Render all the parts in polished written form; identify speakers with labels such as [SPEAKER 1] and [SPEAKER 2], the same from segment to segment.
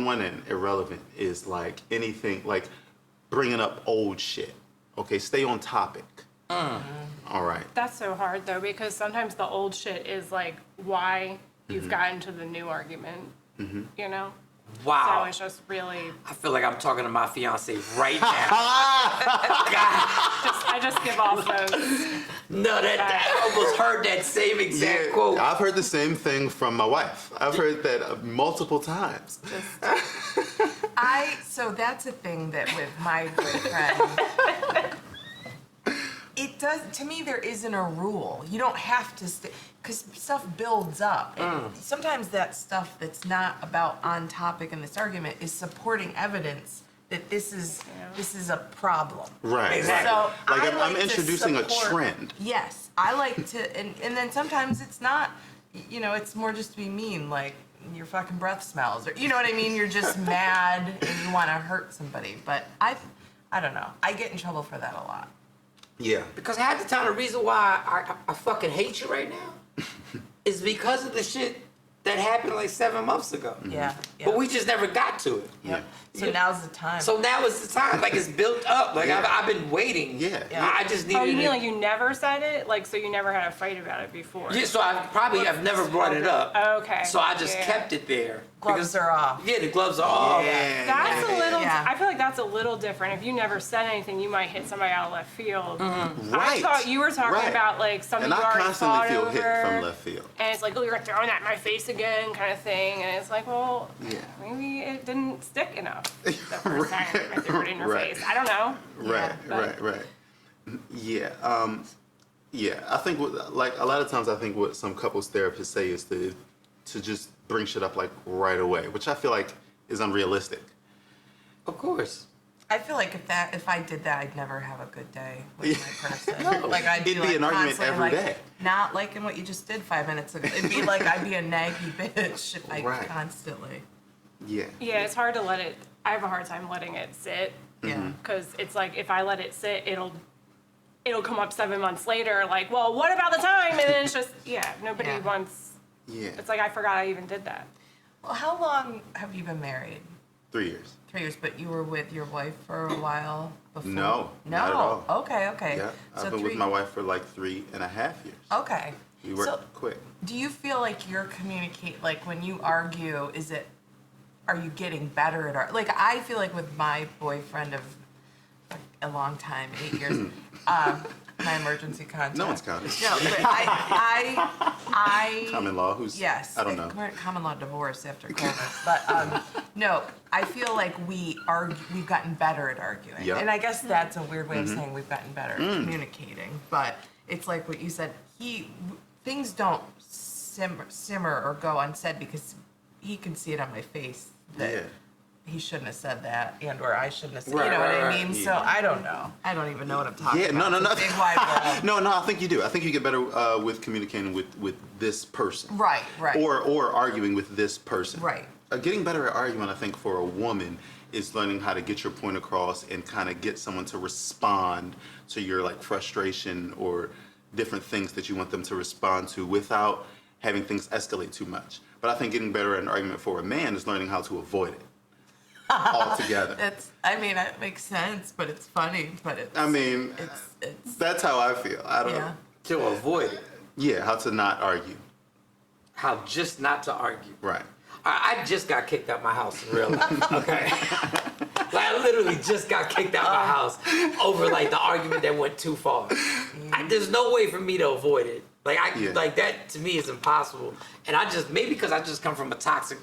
[SPEAKER 1] one end, irrelevant is like anything, like bringing up old shit. Okay, stay on topic. All right.
[SPEAKER 2] That's so hard though, because sometimes the old shit is like why you've gotten to the new argument. You know.
[SPEAKER 3] Wow.
[SPEAKER 2] So it's just really.
[SPEAKER 3] I feel like I'm talking to my fiance right now.
[SPEAKER 2] I just give off those.
[SPEAKER 3] No, I almost heard that same exact quote.
[SPEAKER 1] I've heard the same thing from my wife. I've heard that multiple times.
[SPEAKER 4] So that's a thing that with my boyfriend, it does, to me, there isn't a rule. You don't have to stay, because stuff builds up. And sometimes that stuff that's not about on topic in this argument is supporting evidence that this is a problem.
[SPEAKER 1] Right.
[SPEAKER 3] Exactly.
[SPEAKER 1] Right.
[SPEAKER 4] So
[SPEAKER 1] Like
[SPEAKER 4] I
[SPEAKER 1] I'm
[SPEAKER 4] to
[SPEAKER 1] introducing a
[SPEAKER 4] support-
[SPEAKER 1] trend.
[SPEAKER 4] Yes, I like to, and then sometimes it's not, it's more just to be mean, like your fucking breath smells, or you know what I mean? You're just mad and you want to hurt somebody. But I don't know. I get in trouble for that a lot.
[SPEAKER 1] Yeah.
[SPEAKER 3] Because half the time the reason why I fucking hate you right now is because of the shit that happened like 7 months ago.
[SPEAKER 4] Yeah.
[SPEAKER 3] But we just never got to it.
[SPEAKER 4] Yep. So
[SPEAKER 3] Yeah.
[SPEAKER 4] now's the time.
[SPEAKER 3] So now is the time. Like it's built up. Like
[SPEAKER 1] Yeah.
[SPEAKER 3] I've been waiting.
[SPEAKER 1] Yeah.
[SPEAKER 3] I just needed.
[SPEAKER 2] Oh, you mean
[SPEAKER 3] to-
[SPEAKER 2] like you never said it? Like, so you never had a fight about it before?
[SPEAKER 3] Yeah, so I've never brought it up.
[SPEAKER 2] Okay.
[SPEAKER 3] So I just
[SPEAKER 2] Yeah.
[SPEAKER 3] kept it there.
[SPEAKER 4] Gloves are off.
[SPEAKER 3] Yeah, the gloves are off.
[SPEAKER 2] That's a little.
[SPEAKER 4] Yeah.
[SPEAKER 2] I feel like that's a little different. If you never said anything, you might hit somebody out of left field. I
[SPEAKER 1] Right.
[SPEAKER 2] thought you were talking
[SPEAKER 1] Right.
[SPEAKER 2] about like something
[SPEAKER 1] And
[SPEAKER 2] you
[SPEAKER 1] I
[SPEAKER 2] already
[SPEAKER 1] constantly
[SPEAKER 2] thought
[SPEAKER 1] feel
[SPEAKER 2] over,
[SPEAKER 1] hit from left field.
[SPEAKER 2] and it's like, oh, you're throwing that in my face again, kind of thing. And it's like, well,
[SPEAKER 1] Yeah.
[SPEAKER 2] maybe it didn't stick enough the first time I threw it in your
[SPEAKER 1] Right.
[SPEAKER 2] face. I don't know.
[SPEAKER 1] Right,
[SPEAKER 2] but-
[SPEAKER 1] right. Yeah, yeah. I think like a lot of times, I think what some couples therapists say is to just bring shit up like right away, which I feel like is unrealistic.
[SPEAKER 3] Of course.
[SPEAKER 4] I feel like if I did that, I'd never have a good day with my person. Like I'd
[SPEAKER 1] It'd be
[SPEAKER 4] like
[SPEAKER 1] an argument
[SPEAKER 4] constantly,
[SPEAKER 1] every
[SPEAKER 4] like,
[SPEAKER 1] day.
[SPEAKER 4] Not liking what you just did 5 minutes ago. It'd be like I'd be a naggy bitch if I
[SPEAKER 1] Right.
[SPEAKER 4] constantly.
[SPEAKER 1] Yeah.
[SPEAKER 2] Yeah, it's hard to let it. I have a hard time letting it sit.
[SPEAKER 4] Yeah.
[SPEAKER 2] Because it's like if I let it sit, it'll come up 7 months later. Like, well, what about the time? And then it's just nobody
[SPEAKER 4] Yeah.
[SPEAKER 2] wants.
[SPEAKER 1] Yeah.
[SPEAKER 2] It's like I forgot I even did that.
[SPEAKER 4] Well, how long have you been married?
[SPEAKER 1] 3 years.
[SPEAKER 4] 3 years, but you were with your wife for a while before?
[SPEAKER 1] No,
[SPEAKER 4] No.
[SPEAKER 1] not at all.
[SPEAKER 4] Okay.
[SPEAKER 1] Yeah,
[SPEAKER 4] So
[SPEAKER 1] I've been with my wife for like 3.5 years.
[SPEAKER 4] Okay.
[SPEAKER 1] We worked
[SPEAKER 4] So,
[SPEAKER 1] quick.
[SPEAKER 4] do you feel like like when you argue, are you getting better at like I feel like with my boyfriend of like, a long time, 8 years, my emergency contact.
[SPEAKER 1] No one's counting.
[SPEAKER 4] No, but I
[SPEAKER 1] Common law. Who's?
[SPEAKER 4] yes.
[SPEAKER 1] I don't know.
[SPEAKER 4] We're in common law divorce after COVID, but no, I feel like we've gotten better at arguing,
[SPEAKER 1] Yep.
[SPEAKER 4] and I guess that's a weird way of saying we've gotten better at communicating. But it's like what you said. Things don't simmer or go unsaid because he can see it on my face that
[SPEAKER 1] Yeah.
[SPEAKER 4] he shouldn't have said that, and or I shouldn't have said.
[SPEAKER 3] Right,
[SPEAKER 4] You know what
[SPEAKER 3] right,
[SPEAKER 4] I
[SPEAKER 3] right.
[SPEAKER 4] mean?
[SPEAKER 1] Yeah.
[SPEAKER 4] So I don't know. I don't even know what I'm talking
[SPEAKER 1] Yeah,
[SPEAKER 4] about.
[SPEAKER 1] no.
[SPEAKER 4] It's a big wide world.
[SPEAKER 1] No, I think you do. I think you get better with communicating with this person.
[SPEAKER 4] Right.
[SPEAKER 1] Or arguing with this person.
[SPEAKER 4] Right.
[SPEAKER 1] Getting better at arguing, I think, for a woman is learning how to get your point across and kind of get someone to respond to your like frustration or different things that you want them to respond to without having things escalate too much. But I think getting better at an argument for a man is learning how to avoid it altogether.
[SPEAKER 4] That makes sense, but it's funny. But it's. It's.
[SPEAKER 1] That's how I feel. I don't
[SPEAKER 4] Yeah.
[SPEAKER 1] know.
[SPEAKER 3] To avoid it.
[SPEAKER 1] Yeah, how to not argue.
[SPEAKER 3] How just not to argue.
[SPEAKER 1] Right.
[SPEAKER 3] I just got kicked out my house in real life. Okay. Like I literally just got kicked out my house over like the argument that went too far. There's no way for me to avoid it. Like that to me is impossible. And maybe because I just come from a toxic.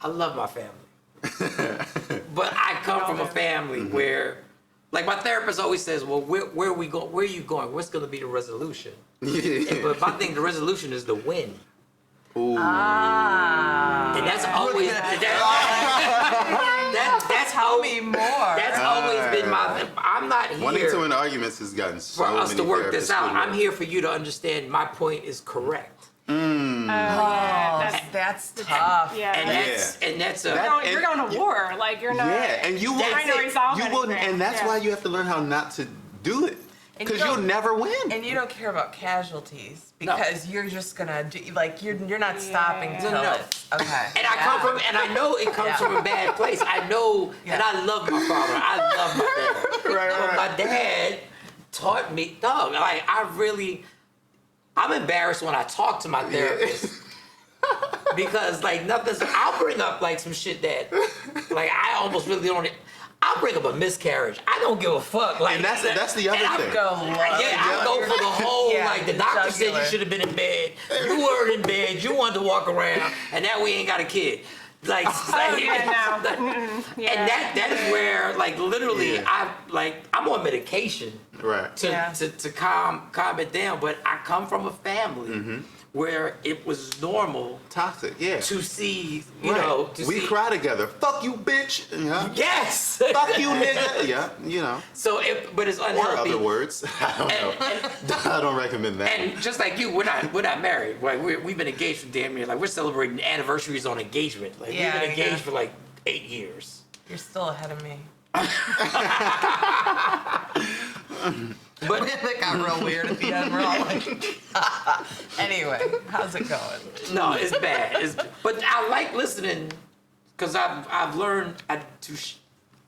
[SPEAKER 3] I love my family, but I come from a family where, like my therapist always says, well, where are we going? Where are you going? What's going to be the resolution? But my thing, the resolution is the win.
[SPEAKER 1] Ooh.
[SPEAKER 3] And that's always that's
[SPEAKER 4] Tell me more.
[SPEAKER 3] That's always been my. I'm not here
[SPEAKER 1] Wanting to win arguments has gotten so
[SPEAKER 3] for us
[SPEAKER 1] many
[SPEAKER 3] to work this
[SPEAKER 1] therapists
[SPEAKER 3] out.
[SPEAKER 1] through
[SPEAKER 3] I'm
[SPEAKER 1] it.
[SPEAKER 3] here for you to understand my point is correct.
[SPEAKER 4] That's tough.
[SPEAKER 2] Yeah.
[SPEAKER 3] And that's a.
[SPEAKER 2] You're going to war. Like you're not.
[SPEAKER 1] Yeah, and you
[SPEAKER 2] trying to
[SPEAKER 1] wouldn't.
[SPEAKER 2] resolve
[SPEAKER 1] You wouldn't,
[SPEAKER 2] anything.
[SPEAKER 1] and that's
[SPEAKER 2] Yeah.
[SPEAKER 1] why you have to learn how not to do it.
[SPEAKER 4] And
[SPEAKER 1] Because
[SPEAKER 4] you
[SPEAKER 1] you'll
[SPEAKER 4] don't-
[SPEAKER 1] never win.
[SPEAKER 4] And you don't care about casualties because you're just gonna do, like you're not stopping
[SPEAKER 2] Yeah.
[SPEAKER 4] till
[SPEAKER 3] No.
[SPEAKER 4] it's okay.
[SPEAKER 3] And I come from, and I know it comes
[SPEAKER 4] Yeah.
[SPEAKER 3] from a bad place. I know,
[SPEAKER 4] Yeah.
[SPEAKER 3] and I love my father. I love my dad.
[SPEAKER 1] Right,
[SPEAKER 3] But
[SPEAKER 1] right.
[SPEAKER 3] my dad taught me, dog. Like I'm embarrassed when I talk to my therapist because like nothing's. I'll bring up like some shit that, like I almost really don't. I'll bring up a miscarriage. I don't give a fuck. Like
[SPEAKER 1] And that's the other
[SPEAKER 3] and
[SPEAKER 1] thing.
[SPEAKER 4] Go
[SPEAKER 3] I go for the whole,
[SPEAKER 4] Yeah,
[SPEAKER 3] like, the doctor said
[SPEAKER 4] jugular.
[SPEAKER 3] you should have been in bed. You weren't in bed. You wanted to walk around. And now we ain't got a kid. Like,
[SPEAKER 2] Oh, yeah, no. Yeah.
[SPEAKER 3] and that is where, like, literally,
[SPEAKER 1] Yeah.
[SPEAKER 3] I'm on medication
[SPEAKER 1] Right.
[SPEAKER 3] to calm it down. But I come from a family where it was normal
[SPEAKER 1] Toxic, yeah.
[SPEAKER 3] to see, you
[SPEAKER 1] Right.
[SPEAKER 3] know, to
[SPEAKER 1] we
[SPEAKER 3] see.
[SPEAKER 1] cry together. Fuck you, bitch. Yeah.
[SPEAKER 3] Yes.
[SPEAKER 1] Fuck you, nigga. Yeah, you know.
[SPEAKER 3] So, but it's
[SPEAKER 1] Or
[SPEAKER 3] unhealthy.
[SPEAKER 1] other words. I don't know. I don't recommend that.
[SPEAKER 3] And just like you, we're not married. Like we've been engaged for damn near, like we're celebrating anniversaries on engagement. Like
[SPEAKER 4] Yeah,
[SPEAKER 3] we've been engaged
[SPEAKER 4] yeah.
[SPEAKER 3] for like 8 years.
[SPEAKER 4] You're still ahead of me.
[SPEAKER 3] But
[SPEAKER 4] It got real weird at the end. We're all like, anyway, how's it going?
[SPEAKER 3] no, it's bad. But I like listening because I've learned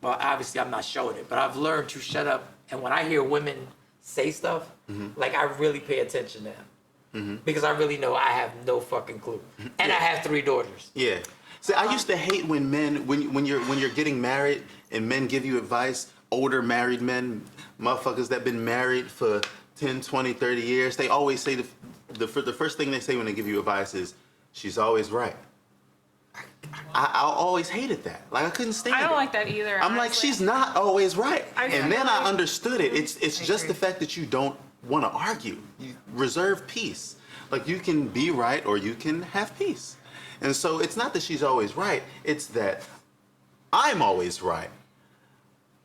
[SPEAKER 3] well, obviously I'm not showing it, but I've learned to shut up. And when I hear women say stuff, like I really pay attention to them because I really know I have no fucking clue, and I have 3 daughters.
[SPEAKER 1] Yeah. See, I used to hate when men, when you're getting married and men give you advice, older married men, motherfuckers that been married for 10, 20, 30 years, they always say the first thing they say when they give you advice is, she's always right. I always hated that. Like, I couldn't stand it.
[SPEAKER 2] I don't like that either.
[SPEAKER 1] I'm like,
[SPEAKER 2] honestly.
[SPEAKER 1] she's not always right.
[SPEAKER 2] I
[SPEAKER 1] And
[SPEAKER 2] feel
[SPEAKER 1] then I
[SPEAKER 2] like-
[SPEAKER 1] understood it. It's just the
[SPEAKER 4] agree.
[SPEAKER 1] fact that you don't want to argue. You reserve peace. Like, you can be right or you can have peace. And so it's not that she's always right. It's that I'm always right.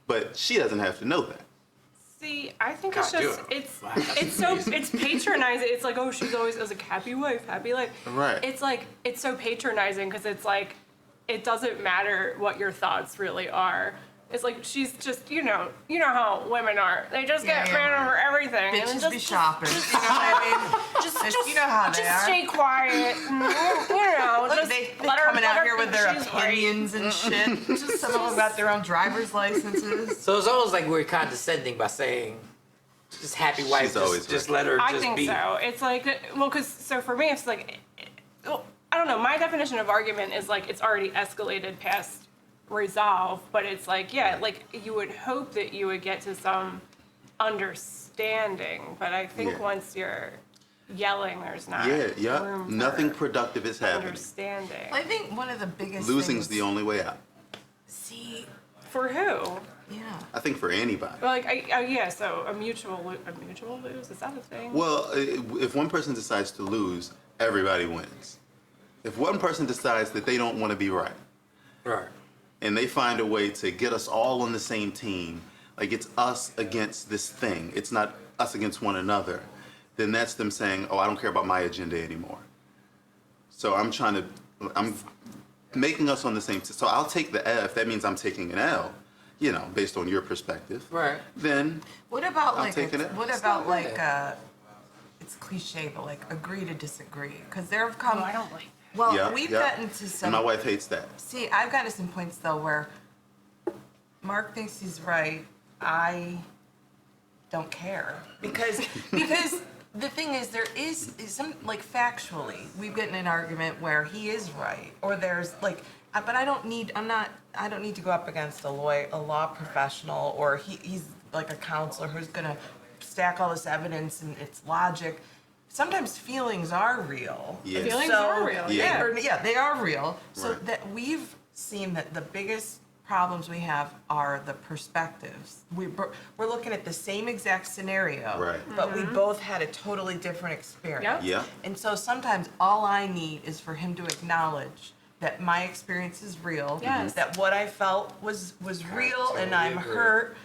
[SPEAKER 1] But she doesn't have to know that.
[SPEAKER 2] See, I think it's
[SPEAKER 3] God,
[SPEAKER 2] just
[SPEAKER 3] you're-
[SPEAKER 2] it's patronizing. It's like, oh, she's always as a happy wife, happy life.
[SPEAKER 1] Right.
[SPEAKER 2] It's like it's so patronizing because it's like it doesn't matter what your thoughts really are. It's like she's just you know how women are. They just get
[SPEAKER 4] Yeah,
[SPEAKER 2] mad
[SPEAKER 4] yeah.
[SPEAKER 2] over everything. and
[SPEAKER 4] Bitches
[SPEAKER 2] just,
[SPEAKER 4] be shopping. You know what I mean? Just you know how they
[SPEAKER 2] just
[SPEAKER 4] are.
[SPEAKER 2] stay quiet. And, you know,
[SPEAKER 4] Look,
[SPEAKER 2] just
[SPEAKER 4] they
[SPEAKER 2] let her-
[SPEAKER 4] coming
[SPEAKER 2] let
[SPEAKER 4] out
[SPEAKER 2] her
[SPEAKER 4] here with
[SPEAKER 2] think
[SPEAKER 4] their
[SPEAKER 2] she's right.
[SPEAKER 4] opinions and shit. Just some of them got their own driver's licenses.
[SPEAKER 3] So it's almost like we're condescending by saying, just happy wife,
[SPEAKER 1] She's always
[SPEAKER 3] just
[SPEAKER 1] right.
[SPEAKER 3] let her
[SPEAKER 2] I
[SPEAKER 3] just
[SPEAKER 2] think
[SPEAKER 3] be.
[SPEAKER 2] so. It's like, well, because so for me, it's like, well, I don't know. My definition of argument is like it's already escalated past resolve, but it's like, yeah, like you would hope that you would get to some understanding, but I think
[SPEAKER 1] Yeah.
[SPEAKER 2] once you're yelling, there's not
[SPEAKER 1] Yeah.
[SPEAKER 2] room for
[SPEAKER 1] Nothing productive is happening.
[SPEAKER 2] understanding.
[SPEAKER 4] I think one of the biggest
[SPEAKER 1] Losing's
[SPEAKER 4] things,
[SPEAKER 1] the only way out.
[SPEAKER 4] See,
[SPEAKER 2] For who?
[SPEAKER 4] yeah.
[SPEAKER 1] I think for anybody.
[SPEAKER 2] Well, like, yeah. So a mutual lose, is that a thing?
[SPEAKER 1] Well, if one person decides to lose, everybody wins. If one person decides that they don't want to be right,
[SPEAKER 3] Right.
[SPEAKER 1] and they find a way to get us all on the same team, like it's us against this thing, it's not us against one another, then that's them saying, oh, I don't care about my agenda anymore. So I'm making us on the same team. So I'll take the F, that means I'm taking an L, you know, based on your perspective.
[SPEAKER 3] Right.
[SPEAKER 1] Then,
[SPEAKER 4] What about
[SPEAKER 1] I'm
[SPEAKER 4] like
[SPEAKER 1] taking it.
[SPEAKER 4] what
[SPEAKER 3] It's
[SPEAKER 4] about
[SPEAKER 3] not
[SPEAKER 4] like
[SPEAKER 3] bad.
[SPEAKER 4] it's cliche, but like agree to disagree? Because there have come.
[SPEAKER 2] Oh, I don't like.
[SPEAKER 4] Well,
[SPEAKER 1] yeah,
[SPEAKER 4] we've
[SPEAKER 1] yeah.
[SPEAKER 4] gotten to some.
[SPEAKER 1] And my wife hates that.
[SPEAKER 4] See, I've gotten to some points though where Mark thinks he's right. I don't care because the thing is there is some like factually we've gotten in an argument where he is right or there's like but I don't need to go up against a law professional or he's like a counselor who's gonna stack all this evidence and it's logic. Sometimes feelings are real.
[SPEAKER 1] Yeah.
[SPEAKER 4] And
[SPEAKER 2] Feelings are real, yeah.
[SPEAKER 4] Yeah, they are real. So
[SPEAKER 1] Right.
[SPEAKER 4] that we've seen that the biggest problems we have are the perspectives. We're looking at the same exact scenario,
[SPEAKER 1] Right.
[SPEAKER 4] but we both had a totally different experience.
[SPEAKER 2] Yep.
[SPEAKER 1] Yeah.
[SPEAKER 4] And so sometimes all I need is for him to acknowledge that my experience is real,
[SPEAKER 2] Yes.
[SPEAKER 4] that what I felt was real and
[SPEAKER 3] totally
[SPEAKER 4] I'm
[SPEAKER 3] agree.
[SPEAKER 4] hurt,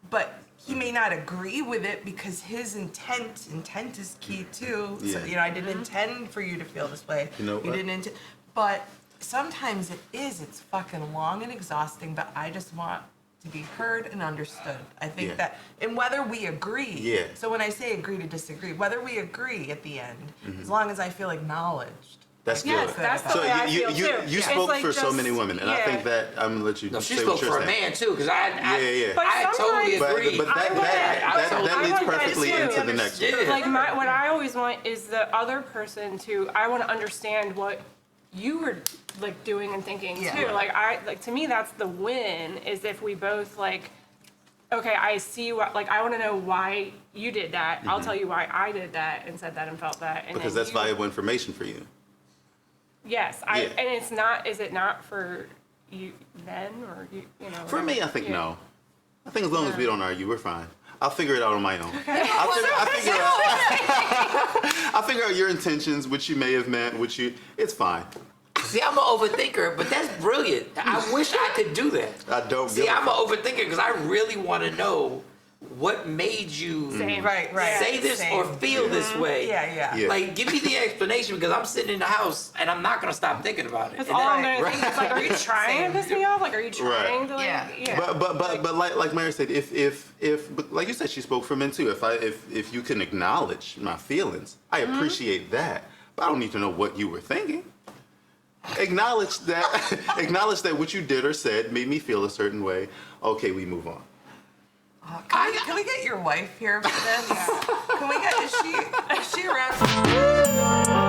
[SPEAKER 4] but he may not agree with it because his intent is key too. So,
[SPEAKER 1] Yeah.
[SPEAKER 4] you know, I didn't intend for you to feel this way.
[SPEAKER 1] You know what?
[SPEAKER 4] didn't intend, but sometimes it's fucking long and exhausting, but I just want to be heard and understood. I think
[SPEAKER 1] Yeah.
[SPEAKER 4] that, and whether we agree.
[SPEAKER 1] Yeah.
[SPEAKER 4] So when I say agree to disagree, whether we agree at the end, as long as I feel acknowledged.
[SPEAKER 1] That's
[SPEAKER 2] Yes,
[SPEAKER 1] good.
[SPEAKER 2] that's the
[SPEAKER 1] So
[SPEAKER 2] way I
[SPEAKER 1] you
[SPEAKER 2] feel too.
[SPEAKER 1] you
[SPEAKER 2] It's
[SPEAKER 1] spoke
[SPEAKER 2] like
[SPEAKER 1] for so
[SPEAKER 2] just-
[SPEAKER 1] many women, and I
[SPEAKER 2] yeah.
[SPEAKER 1] think that I'm gonna let you
[SPEAKER 3] No, she
[SPEAKER 1] say
[SPEAKER 3] spoke
[SPEAKER 1] what you're
[SPEAKER 3] for a
[SPEAKER 1] saying.
[SPEAKER 3] man too, because I
[SPEAKER 1] Yeah.
[SPEAKER 2] But
[SPEAKER 3] I totally
[SPEAKER 2] sometimes-
[SPEAKER 3] agree.
[SPEAKER 1] But
[SPEAKER 2] I
[SPEAKER 1] that
[SPEAKER 2] want
[SPEAKER 1] leads
[SPEAKER 2] that
[SPEAKER 1] perfectly
[SPEAKER 2] too.
[SPEAKER 1] into the next one.
[SPEAKER 3] Yeah.
[SPEAKER 2] Like what I always want is the other person to. I want to understand what you were like doing and thinking
[SPEAKER 4] Yeah.
[SPEAKER 2] too. Like to me, that's the win. Is if we both like. Okay, I see what. Like I want to know why you did that. I'll tell you why I did that and said that and felt that. And
[SPEAKER 1] Because
[SPEAKER 2] then
[SPEAKER 1] that's
[SPEAKER 2] you-
[SPEAKER 1] valuable information for you.
[SPEAKER 2] Yes,
[SPEAKER 1] Yeah.
[SPEAKER 2] and it's not. Is it not for you then or you know?
[SPEAKER 1] For me, I think
[SPEAKER 2] yeah.
[SPEAKER 1] no. I think as long as we don't argue, we're fine. I'll figure it out on my own. I'll figure out your intentions, which you may have meant, it's fine.
[SPEAKER 3] See, I'm an overthinker, but that's brilliant. I wish I could do that.
[SPEAKER 1] I don't
[SPEAKER 3] See,
[SPEAKER 1] give a
[SPEAKER 3] I'm an
[SPEAKER 1] fuck.
[SPEAKER 3] overthinker because I really want to know what made you
[SPEAKER 2] Same.
[SPEAKER 4] Right.
[SPEAKER 3] say this or
[SPEAKER 4] Same.
[SPEAKER 3] feel this way.
[SPEAKER 4] Yeah.
[SPEAKER 1] Yeah.
[SPEAKER 3] Like, give me the explanation because I'm sitting in the house and I'm not gonna stop thinking about it.
[SPEAKER 2] That's
[SPEAKER 3] And
[SPEAKER 2] all
[SPEAKER 3] then-
[SPEAKER 2] I'm gonna think. Is like, are you trying to piss me off? Like, are you trying to like?
[SPEAKER 4] Yeah.
[SPEAKER 1] But like Mary said, but like you said, she spoke for men too. If you can acknowledge my feelings, I appreciate that. But I don't need to know what you were thinking. Acknowledge that what you did or said made me feel a certain way. Okay, we move on.
[SPEAKER 4] Can we get your wife here for this? Can we get? Is she around?